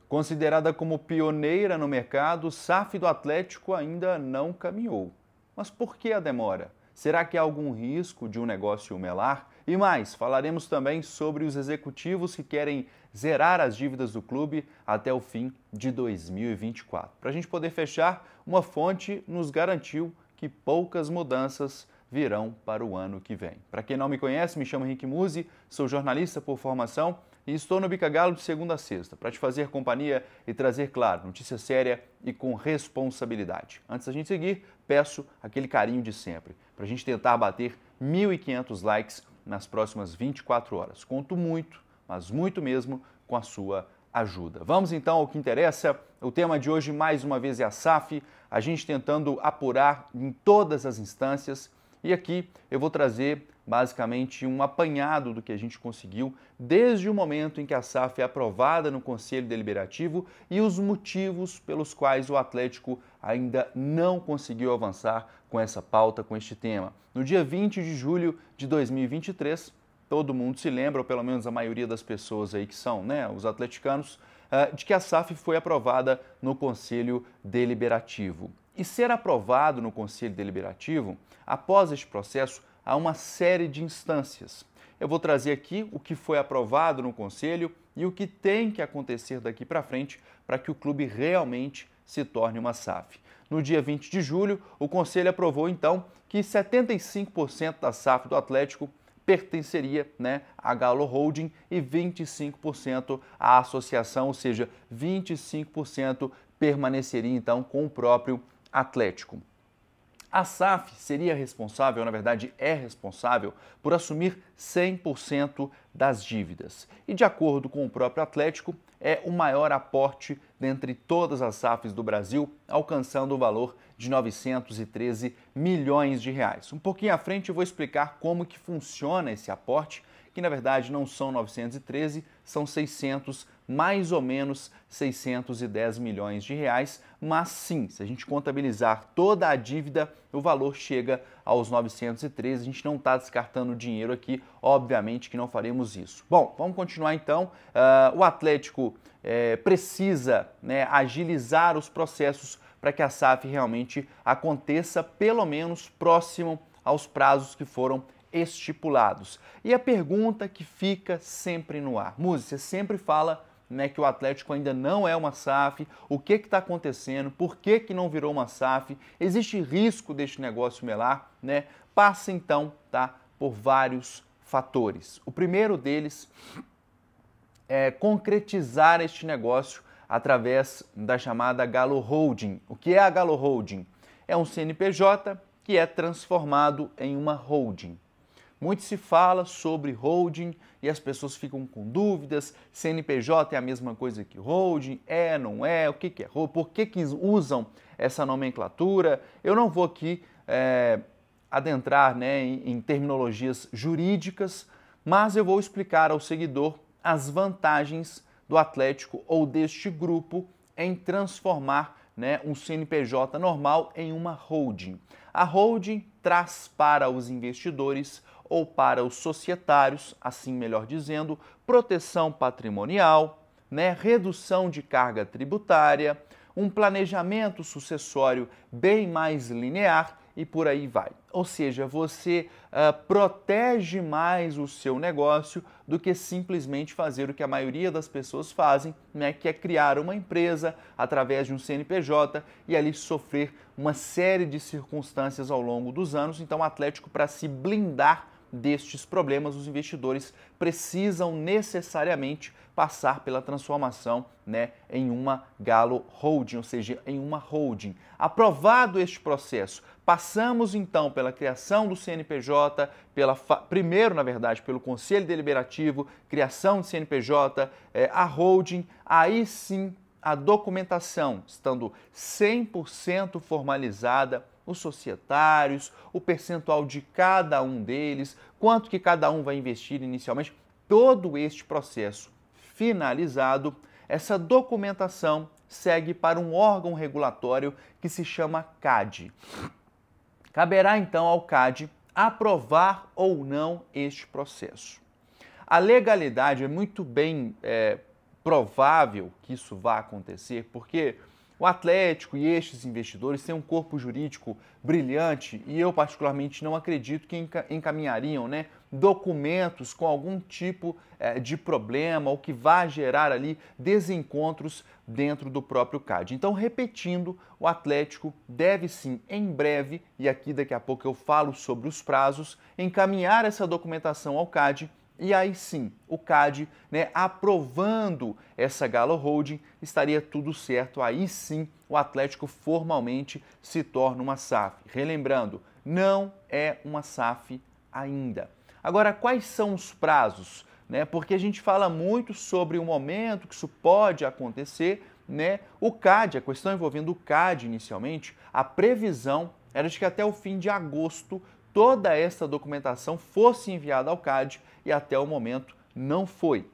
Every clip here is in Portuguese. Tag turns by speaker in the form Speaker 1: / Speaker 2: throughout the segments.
Speaker 1: Considerada como pioneira no mercado, SAF do Atlético ainda não caminhou. Mas por que a demora? Será que há algum risco de um negócio melar? E mais, falaremos também sobre os executivos que querem zerar as dívidas do clube até o fim de 2024. Para a gente poder fechar, uma fonte nos garantiu que poucas mudanças virão para o ano que vem. Para quem não me conhece, me chamo Henrique Musi, sou jornalista por formação e estou no Bica Galo de segunda a sexta para te fazer companhia e trazer, claro, notícia séria e com responsabilidade. Antes da gente seguir, peço aquele carinho de sempre, para a gente tentar bater 1.500 likes nas próximas 24 horas. Conto muito, mas muito mesmo, com a sua ajuda. Vamos então ao que interessa. O tema de hoje, mais uma vez, é a SAF, a gente tentando apurar em todas as instâncias. E aqui eu vou trazer basicamente um apanhado do que a gente conseguiu desde o momento em que a SAF é aprovada no Conselho Deliberativo e os motivos pelos quais o Atlético ainda não conseguiu avançar com essa pauta, com este tema. No dia 20 de julho de 2023, todo mundo se lembra, ou pelo menos a maioria das pessoas aí que são, os atleticanos, de que a SAF foi aprovada no Conselho Deliberativo. E ser aprovado no Conselho Deliberativo, após este processo, há uma série de instâncias. Eu vou trazer aqui o que foi aprovado no Conselho e o que tem que acontecer daqui para frente para que o clube realmente se torne uma SAF. No dia 20 de julho, o Conselho aprovou, então, que 75% da SAF do Atlético pertenceria à Galo Holding e 25% à associação, ou seja, 25% permaneceria, então, com o próprio Atlético. A SAF seria responsável, na verdade é responsável, por assumir 100% das dívidas. E de acordo com o próprio Atlético, é o maior aporte dentre todas as SAFs do Brasil, alcançando o valor de 913 milhões de reais. Um pouquinho à frente eu vou explicar como que funciona esse aporte, que na verdade não são 913, são 600, mais ou menos 610 milhões de reais, mas sim, se a gente contabilizar toda a dívida, o valor chega aos 913, a gente não está descartando dinheiro aqui, obviamente que não faremos isso. Bom, vamos continuar então. O Atlético precisa agilizar os processos para que a SAF realmente aconteça, pelo menos próximo aos prazos que foram estipulados. E a pergunta que fica sempre no ar, Musi, você sempre fala que o Atlético ainda não é uma SAF, o que está acontecendo, por que não virou uma SAF, existe risco deste negócio melar, Passa então por vários fatores. O primeiro deles é concretizar este negócio através da chamada Galo Holding. O que é a Galo Holding? É um CNPJ que é transformado em uma holding. Muito se fala sobre holding e as pessoas ficam com dúvidas, CNPJ é a mesma coisa que holding, não é, o que é holding, por que usam essa nomenclatura? Eu não vou aqui adentrar em terminologias jurídicas, mas eu vou explicar ao seguidor as vantagens do Atlético ou deste grupo em transformar um CNPJ normal em uma holding. A holding traz para os investidores ou para os societários, assim melhor dizendo, proteção patrimonial, redução de carga tributária, um planejamento sucessório bem mais linear e por aí vai. Ou seja, você protege mais o seu negócio do que simplesmente fazer o que a maioria das pessoas fazem, que é criar uma empresa através de um CNPJ e ali sofrer uma série de circunstâncias ao longo dos anos. Então, o Atlético, para se blindar destes problemas, os investidores precisam necessariamente passar pela transformação em uma Galo Holding, ou seja, em uma holding. Aprovado este processo, passamos então pela criação do CNPJ, primeiro, na verdade, pelo Conselho Deliberativo, criação de CNPJ, a holding, aí sim a documentação, estando 100% formalizada, os societários, o percentual de cada um deles, quanto que cada um vai investir inicialmente, todo este processo finalizado, essa documentação segue para um órgão regulatório que se chama CADE. Caberá então ao CADE aprovar ou não este processo. A legalidade é muito bem provável que isso vá acontecer, porque o Atlético e estes investidores têm um corpo jurídico brilhante e eu particularmente não acredito que encaminhariam, né, documentos com algum tipo de problema ou que vá gerar ali desencontros dentro do próprio CAD. Então, repetindo, o Atlético deve sim, em breve, e aqui daqui a pouco eu falo sobre os prazos, encaminhar essa documentação ao CAD. E aí sim, o CAD, né, aprovando essa Galo Holding, estaria tudo certo. Aí sim, o Atlético formalmente se torna uma SAF. Relembrando, não é uma SAF ainda. Agora, quais são os prazos? Né? Porque a gente fala muito sobre o momento que isso pode acontecer. Né? O CAD, a questão envolvendo o CAD inicialmente, a previsão era de que até o fim de agosto toda essa documentação fosse enviada ao CAD e até o momento não foi.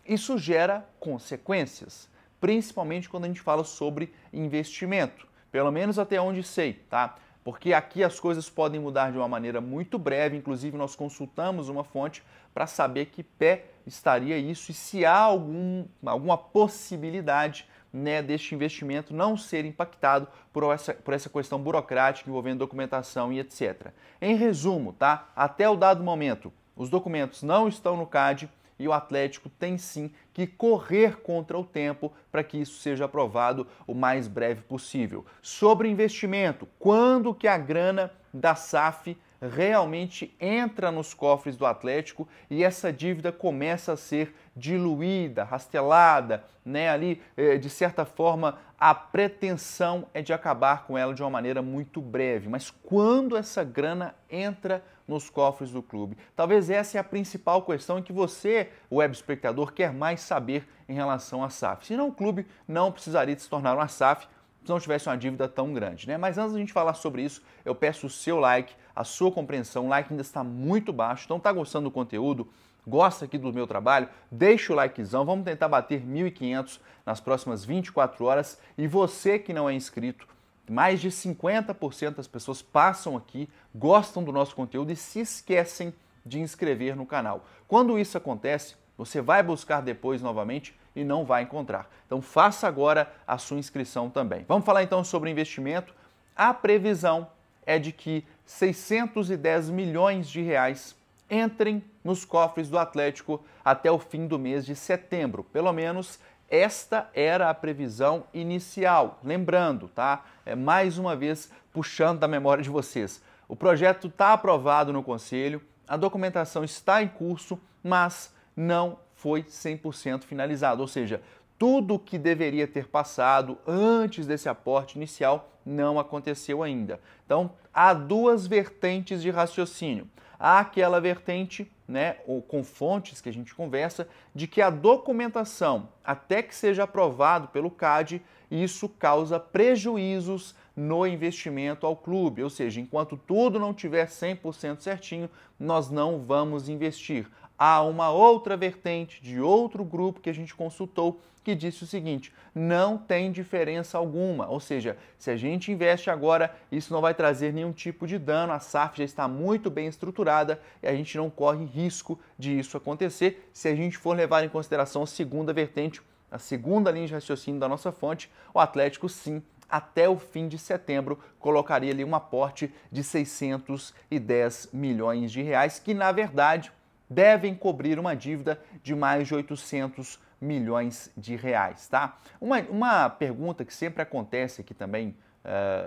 Speaker 1: Isso gera consequências, principalmente quando a gente fala sobre investimento, pelo menos até onde sei, tá? Porque aqui as coisas podem mudar de uma maneira muito breve, inclusive nós consultamos uma fonte para saber que pé estaria isso e se há alguma possibilidade, né, deste investimento não ser impactado por essa questão burocrática envolvendo documentação e etc. Em resumo, tá? Até o dado momento, os documentos não estão no CAD e o Atlético tem sim que correr contra o tempo para que isso seja aprovado o mais breve possível. Sobre investimento, quando que a grana da SAF realmente entra nos cofres do Atlético e essa dívida começa a ser diluída, rastelada, né? Ali, de certa forma, a pretensão é de acabar com ela de uma maneira muito breve. Mas quando essa grana entra nos cofres do clube? Talvez essa é a principal questão que você, web espectador, quer mais saber em relação à SAF. Senão o clube não precisaria se tornar uma SAF se não tivesse uma dívida tão grande, né? Mas antes da gente falar sobre isso, eu peço o seu like, a sua compreensão. O like ainda está muito baixo, então tá gostando do conteúdo? Gosta aqui do meu trabalho? Deixa o likezão, vamos tentar bater 1.500 nas próximas 24 horas. E você que não é inscrito, mais de 50% das pessoas passam aqui, gostam do nosso conteúdo e se esquecem de inscrever no canal. Quando isso acontece, você vai buscar depois novamente e não vai encontrar. Então faça agora a sua inscrição também. Vamos falar então sobre investimento. A previsão é de que 610 milhões de reais entrem nos cofres do Atlético até o fim do mês de setembro. Pelo menos esta era a previsão inicial. Lembrando, tá? Mais uma vez puxando da memória de vocês. O projeto está aprovado no Conselho, a documentação está em curso, mas não foi 100% finalizado, ou seja, tudo o que deveria ter passado antes desse aporte inicial não aconteceu ainda. Então, há duas vertentes de raciocínio. Há aquela vertente, né, ou com fontes que a gente conversa, de que a documentação, até que seja aprovado pelo CAD, isso causa prejuízos no investimento ao clube, ou seja, enquanto tudo não tiver 100% certinho, nós não vamos investir. Há uma outra vertente de outro grupo que a gente consultou que disse o seguinte: não tem diferença alguma, ou seja, se a gente investe agora, isso não vai trazer nenhum tipo de dano, a SAF já está muito bem estruturada e a gente não corre risco de isso acontecer se a gente for levar em consideração a segunda vertente, a segunda linha de raciocínio da nossa fonte. O Atlético sim, até o fim de setembro, colocaria ali um aporte de 610 milhões de reais, que na verdade devem cobrir uma dívida de mais de 800 milhões de reais, tá? Uma pergunta que sempre acontece aqui também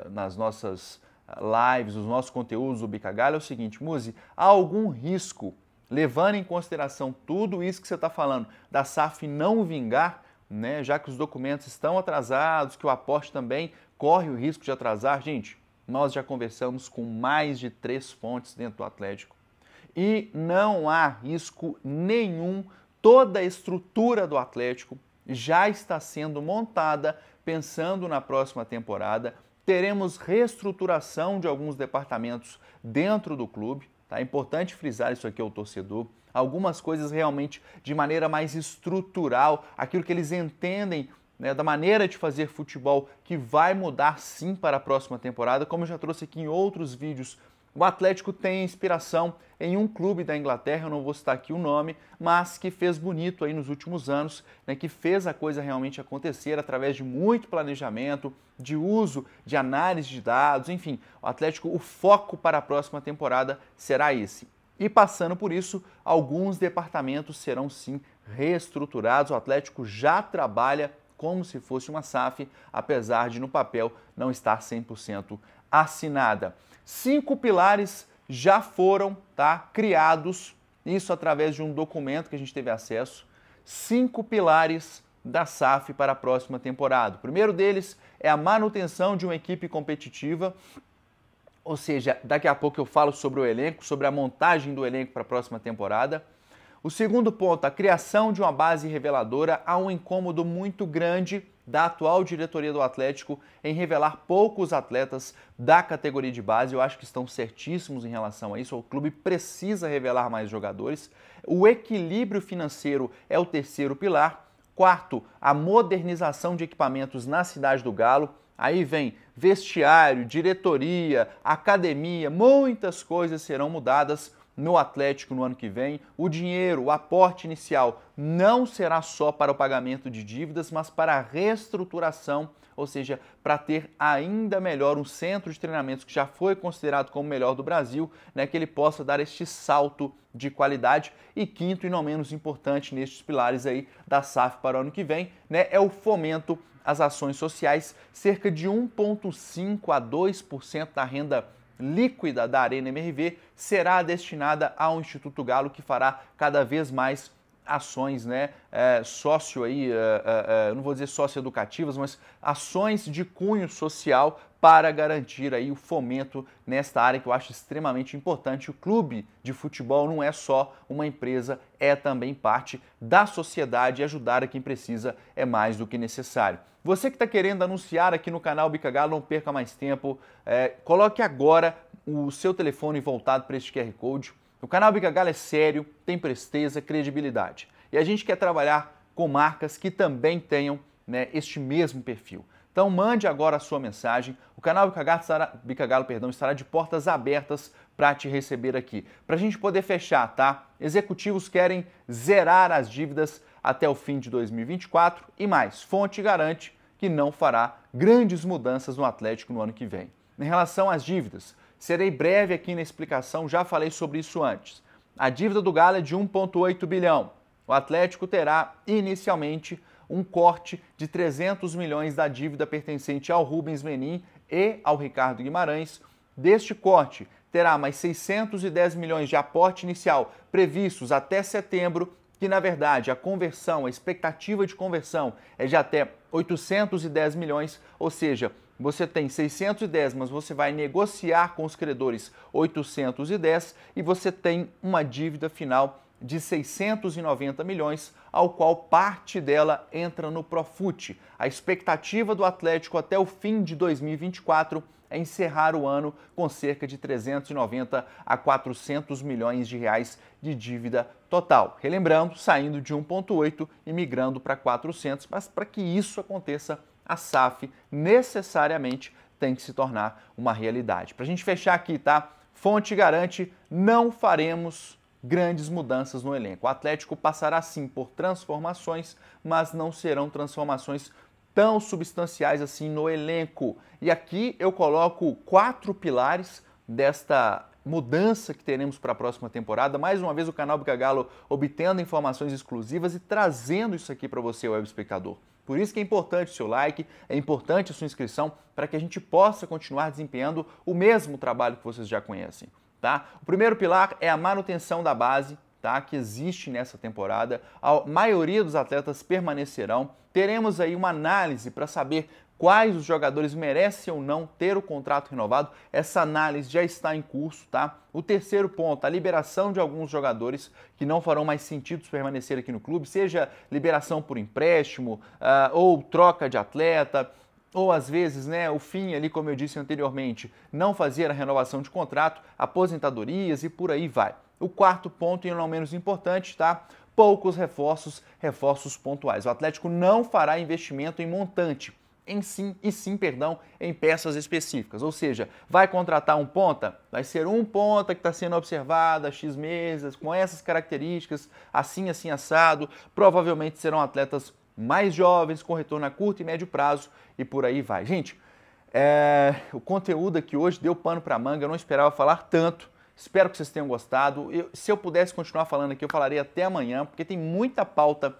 Speaker 1: nas nossas lives, nos nossos conteúdos do Bicagalho é o seguinte: Muzi, há algum risco, levando em consideração tudo isso que você está falando, da SAF não vingar, né, já que os documentos estão atrasados, que o aporte também corre o risco de atrasar? Gente, nós já conversamos com mais de 3 fontes dentro do Atlético e não há risco nenhum. Toda a estrutura do Atlético já está sendo montada pensando na próxima temporada. Teremos reestruturação de alguns departamentos dentro do clube. Tá? É importante frisar isso aqui ao torcedor. Algumas coisas realmente de maneira mais estrutural, aquilo que eles entendem, né, da maneira de fazer futebol, que vai mudar sim para a próxima temporada, como eu já trouxe aqui em outros vídeos O Atlético tem inspiração em um clube da Inglaterra, eu não vou citar aqui o nome, mas que fez bonito aí nos últimos anos, né, que fez a coisa realmente acontecer através de muito planejamento, de uso de análise de dados, enfim, o Atlético, o foco para a próxima temporada será esse. E passando por isso, alguns departamentos serão sim reestruturados. O Atlético já trabalha como se fosse uma SAF, apesar de no papel não estar 100% assinada. 5 pilares já foram criados, isso através de um documento que a gente teve acesso. 5 pilares da SAF para a próxima temporada. O primeiro deles é a manutenção de uma equipe competitiva, ou seja, daqui a pouco eu falo sobre o elenco, sobre a montagem do elenco para a próxima temporada. O segundo ponto, a criação de uma base reveladora. Há um incômodo muito grande da atual diretoria do Atlético em revelar poucos atletas da categoria de base. Eu acho que estão certíssimos em relação a isso. O clube precisa revelar mais jogadores. O equilíbrio financeiro é o terceiro pilar. Quarto, a modernização de equipamentos na Cidade do Galo. Aí vem vestiário, diretoria, academia, muitas coisas serão mudadas no Atlético no ano que vem. O dinheiro, o aporte inicial não será só para o pagamento de dívidas, mas para a reestruturação, ou seja, para ter ainda melhor um centro de treinamentos que já foi considerado como o melhor do Brasil, né, que ele possa dar este salto de qualidade. E quinto e não menos importante nestes pilares aí da SAF para o ano que vem, né, é o fomento às ações sociais. Cerca de 1,5% a 2% da renda líquida da Arena MRV será destinada ao Instituto Galo, que fará cada vez mais ações, né, não vou dizer socioeducativas, mas ações de cunho social para garantir aí o fomento nesta área que eu acho extremamente importante. O clube de futebol não é só uma empresa, é também parte da sociedade, e ajudar a quem precisa é mais do que necessário. Você que está querendo anunciar aqui no canal Bica Galo, não perca mais tempo, coloque agora o seu telefone voltado para este QR Code. O canal Bica Galo é sério, tem presteza, credibilidade. E a gente quer trabalhar com marcas que também tenham, né, este mesmo perfil. Então mande agora a sua mensagem. O canal Bica Galo estará de portas abertas para te receber aqui. Para a gente poder fechar, tá? Executivos querem zerar as dívidas até o fim de 2024 e mais, fonte garante que não fará grandes mudanças no Atlético no ano que vem. Em relação às dívidas, serei breve aqui na explicação, já falei sobre isso antes. A dívida do Galo é de 1,8 bilhão. O Atlético terá inicialmente um corte de 300 milhões da dívida pertencente ao Rubens Menin e ao Ricardo Guimarães. Deste corte, terá mais 610 milhões de aporte inicial previstos até setembro, que na verdade a expectativa de conversão é de até 810 milhões, ou seja, você tem 610, mas você vai negociar com os credores 810 e você tem uma dívida final de 690 milhões, ao qual parte dela entra no Profut. A expectativa do Atlético até o fim de 2024 é encerrar o ano com cerca de 390 a 400 milhões de reais de dívida total. Relembrando, saindo de 1,8 e migrando para 400, mas para que isso aconteça, a SAF necessariamente tem que se tornar uma realidade. Para a gente fechar aqui, tá? Fonte garante, não faremos grandes mudanças no elenco. O Atlético passará sim por transformações, mas não serão transformações tão substanciais assim no elenco. E aqui eu coloco 4 pilares desta mudança que teremos para a próxima temporada. Mais uma vez o canal Bica Galo obtendo informações exclusivas e trazendo isso aqui para você, web espectador. Por isso que é importante o seu like, é importante a sua inscrição para que a gente possa continuar desempenhando o mesmo trabalho que vocês já conhecem. Tá? O primeiro pilar é a manutenção da base, tá? Que existe nessa temporada. A maioria dos atletas permanecerão. Teremos aí uma análise para saber quais os jogadores merecem ou não ter o contrato renovado. Essa análise já está em curso, tá? O terceiro ponto, a liberação de alguns jogadores que não farão mais sentido permanecer aqui no clube, seja liberação por empréstimo ou troca de atleta, ou às vezes, né, o fim ali, como eu disse anteriormente, não fazer a renovação de contrato, aposentadorias e por aí vai. O quarto ponto, e não menos importante, tá? Poucos reforços pontuais. O Atlético não fará investimento em montante. em peças específicas. Ou seja, vai contratar um ponta, vai ser um ponta que está sendo observado há X meses, com essas características, assim, assim, assado. Provavelmente serão atletas mais jovens, com retorno a curto e médio prazo e por aí vai. Gente, o conteúdo aqui hoje deu pano para manga, eu não esperava falar tanto. Espero que vocês tenham gostado. Se eu pudesse continuar falando aqui, eu falaria até amanhã, porque tem muita pauta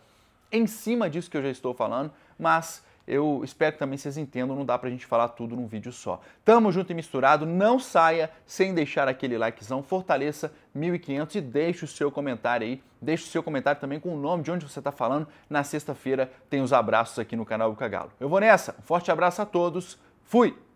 Speaker 1: em cima disso que eu já estou falando, mas eu espero que também vocês entendam, não dá pra gente falar tudo num vídeo só. Tamo junto e misturado, não saia sem deixar aquele likezão, fortaleça 1500 e deixe o seu comentário aí, deixe o seu comentário também com o nome de onde você tá falando. Na sexta-feira tem os abraços aqui no canal do Cagalo. Eu vou nessa, um forte abraço a todos, fui!